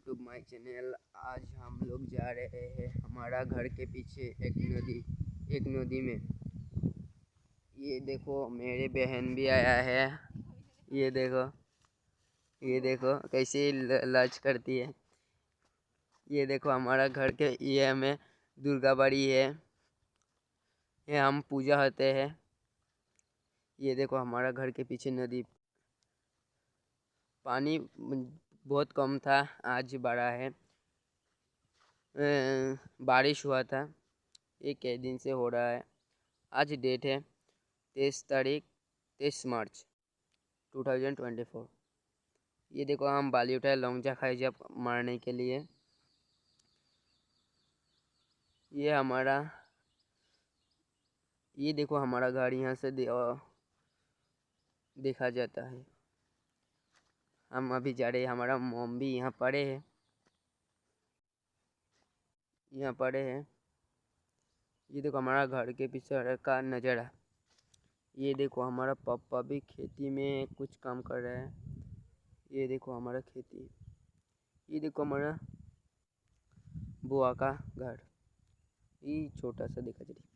YouTube my channel. आज हम लोग जा रहे हैं हमारा घर के पीछे एक नदी में। ये देखो मेरे बहन भी आया है। ये देखो कैसे लच करती है। ये देखो हमारा घर के ये में दुर्गा बाड़ी है। ये हम पूजा होते हैं। ये देखो हमारा घर के पीछे नदी। पानी बहुत कम था, आज बड़ा है। बारिश हुआ था, ये कई दिन से हो रहा है। आज डेट है 23 मार्च 2024। ये देखो हम बाली उठाए लौंगजा खाए जब मारने के लिए। ये देखो हमारा घर यहाँ से देखा जाता है। हम अभी जा रहे हैं, हमारा मॉम भी यहाँ पड़े हैं। ये देखो हमारा घर के पीछे का नज़ारा। ये देखो हमारा पापा भी खेती में कुछ काम कर रहा है। ये देखो हमारा खेती। ये देखो हमारा बुआ का घर। ये छोटा सा देखा जाए।